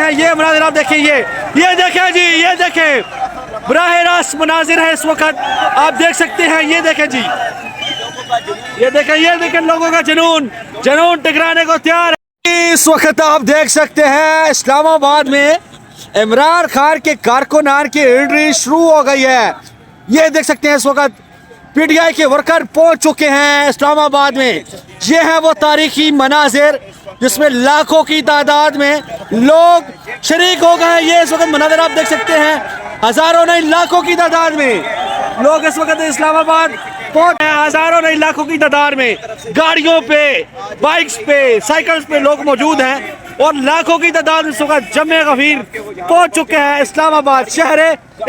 हैं। ये मनाजिर आप देखें, ये देखें जी, ये देखें बराह रास्त मनाजिर है इस वक्त आप देख सकते हैं। ये देखें जी, ये देखें लोगों का जुनून टकराने को तैयार है। इस वक्त आप देख सकते हैं इस्लामाबाद में इमरान खान के कारकुनान की एंट्री शुरू हो गई है। ये देख सकते हैं इस वक्त पीटीआई के वर्कर पहुंच चुके हैं इस्लामाबाद में। ये है वो तारीखी मनाजिर जिसमें लाखों की तादाद में लोग शरीक हो गए। ये इस वक्त मनाजिर आप देख सकते हैं, हजारों नहीं लाखों की तादाद में लोग इस वक्त इस्लामाबाद पहुंचे हैं। हजारों नहीं लाखों की तादाद में गाड़ियों पे, बाइक्स पे, साइकिल्स पे लोग मौजूद हैं और लाखों की तादाद में इस वक्त जमे गफीर पहुंच चुके हैं इस्लामाबाद शहर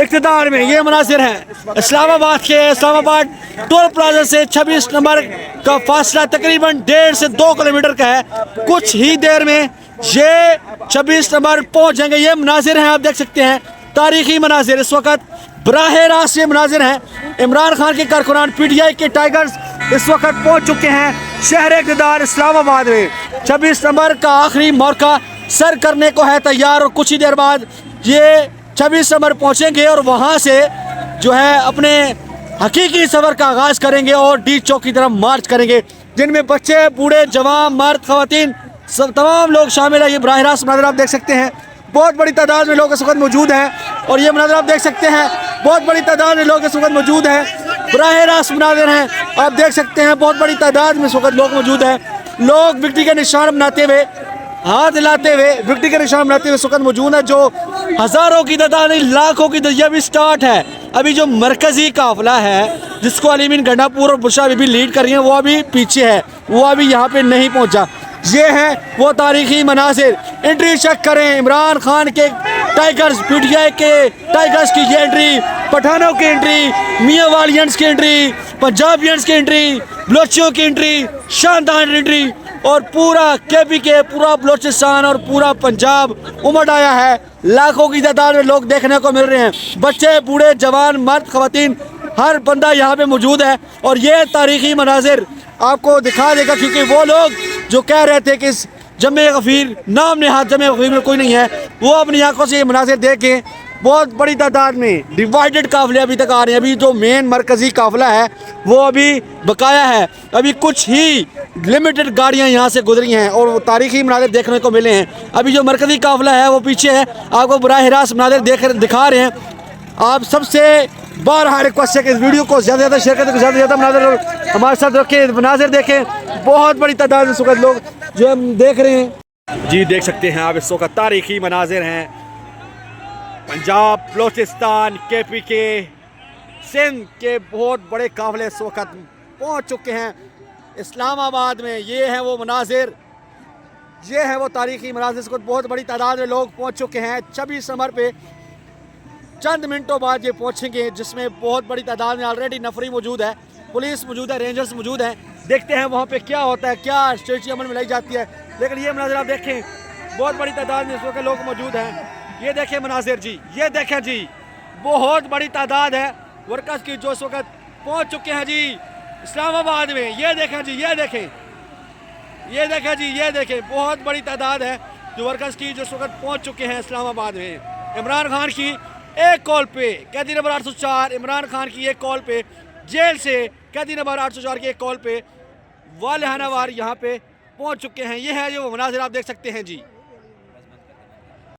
इक़्तिदार में। ये मनाजिर हैं इस्लामाबाद के। इस्लामाबाद टोल प्लाजा से 26 नंबर का फासला तकरीबन 1.5 से 2 किलोमीटर का है। कुछ ही देर में ये 26 नंबर पहुंच जाएंगे। ये मनाजिर हैं आप देख सकते हैं, तारीखी मनाजिर इस वक्त बराह रास्त ये मनाजिर हैं। इमरान खान के कारकुनान पीटीआई के टाइगर्स इस वक्त पहुंच चुके हैं शहर इक़्तिदार इस्लामाबाद में। 26 नंबर का आखिरी मौका सर करने को है तैयार और कुछ ही देर बाद ये 26 नंबर पहुंचेंगे और वहां से जो है अपने हकीकी सफ़र का आगाज़ करेंगे और डी चौक की तरफ मार्च करेंगे, जिनमें बच्चे, बूढ़े, जवान, मर्द, ख़वातीन सब तमाम लोग शामिल है। ये बराह रास्त मनाज़िर आप देख सकते हैं, बहुत बड़ी तादाद में लोग इस वक्त मौजूद हैं और ये मनाज़िर आप देख सकते हैं, बहुत बड़ी तादाद में लोग इस वक्त मौजूद हैं। बराह रास्त मनाज़िर हैं आप देख सकते हैं, बहुत बड़ी तादाद में इस वक्त लोग मौजूद हैं। लोग विक्ट्री के निशान बनाते हुए, हाथ हिलाते हुए विक्ट्री के निशान बनाते हुए इस वक्त मौजूद है। जो हज़ारों की तादाद नहीं लाखों की तादाद, अभी स्टार्ट है। अभी जो मरकज़ी काफिला है जिसको अलीमीन गंडापुर और बुशरा बीबी लीड कर रही हैं वो अभी पीछे है, वो अभी यहाँ पे नहीं पहुँचा। ये है वो तारीखी मनाजिर। एंट्री चेक करें, इमरान खान के टाइगर्स, पीटीआई के टाइगर्स की ये एंट्री, पठानों की एंट्री, मियाँ वालियंस की एंट्री, पंजाबियंस की एंट्री, बलोचियों की एंट्री, शानदार एंट्री और पूरा केपी के पूरा बलोचिस्तान और पूरा पंजाब उमड़ आया है। लाखों की तादाद में लोग देखने को मिल रहे हैं, बच्चे, बूढ़े, जवान, मर्द, ख़वातीन, हर बंदा यहाँ पे मौजूद है और ये तारीखी मनाजिर आपको दिखा देगा, क्योंकि वो लोग जो कह रहे थे कि इस जमे गफीर नाम नेहाद जमे गफीर में कोई नहीं है, वो अपनी आंखों से ये मनाजिर देखें। बहुत बड़ी तादाद में डिवाइडेड काफिले अभी तक आ रहे हैं। अभी जो मेन मरकज़ी काफिला है वो अभी बकाया है, अभी कुछ ही लिमिटेड गाड़ियां यहाँ से गुजरी हैं और वो तारीखी मनाजिर देखने को मिले हैं। अभी जो मरकज़ी काफिला है वो पीछे है, आपको बराह रास्त मनाजिर दिखा रहे हैं। आप सबसे बारहा रिक्वेस्ट है कि इस वीडियो को ज़्यादा से ज़्यादा शेयर करें, ज़्यादा से ज़्यादा मनाजिर हमारे साथ रखें, मनाजिर देखें। बहुत बड़ी तादाद में इस वक्त लोग जो हम देख रहे हैं जी, देख सकते हैं आप इस वक्त तारीखी मनाजिर हैं। पंजाब, बलोचिस्तान, केपी के, सिंध के बहुत बड़े काफिले इस वक्त पहुँच चुके हैं इस्लामाबाद में। ये हैं वो मनाजिर, ये है वो तारीखी मनाजिर। इसको बहुत बड़ी तादाद में लोग पहुँच चुके हैं। 26 नंबर पे चंद मिनटों बाद ये पहुँचेंगे, जिसमें बहुत बड़ी तादाद में ऑलरेडी नफरी मौजूद है, पुलिस मौजूद है, रेंजर्स मौजूद हैं। देखते हैं वहाँ पे क्या होता है, क्या स्ट्रेटजी अमल में लाई जाती है। लेकिन ये मनाजिर आप देखें, बहुत बड़ी तादाद में इस वक्त लोग मौजूद हैं। ये देखें मनाजिर जी, ये देखें जी, बहुत बड़ी तादाद है वर्कर्स की जो इस वक्त पहुँच चुके हैं जी इस्लामाबाद में। ये देखें जी, ये देखें, ये देखें जी, ये देखें, बहुत बड़ी तादाद है जो वर्कर्स की जो इस वक्त पहुँच चुके हैं इस्लामाबाद में। इमरान खान की एक कॉल पे, कैदी नंबर 804, इमरान खान की एक कॉल पे, जेल से कैदी नंबर 804 की एक कॉल पे वालिहाना वार यहाँ पे पहुँच चुके हैं। ये है जो मनाजिर आप देख सकते हैं जी।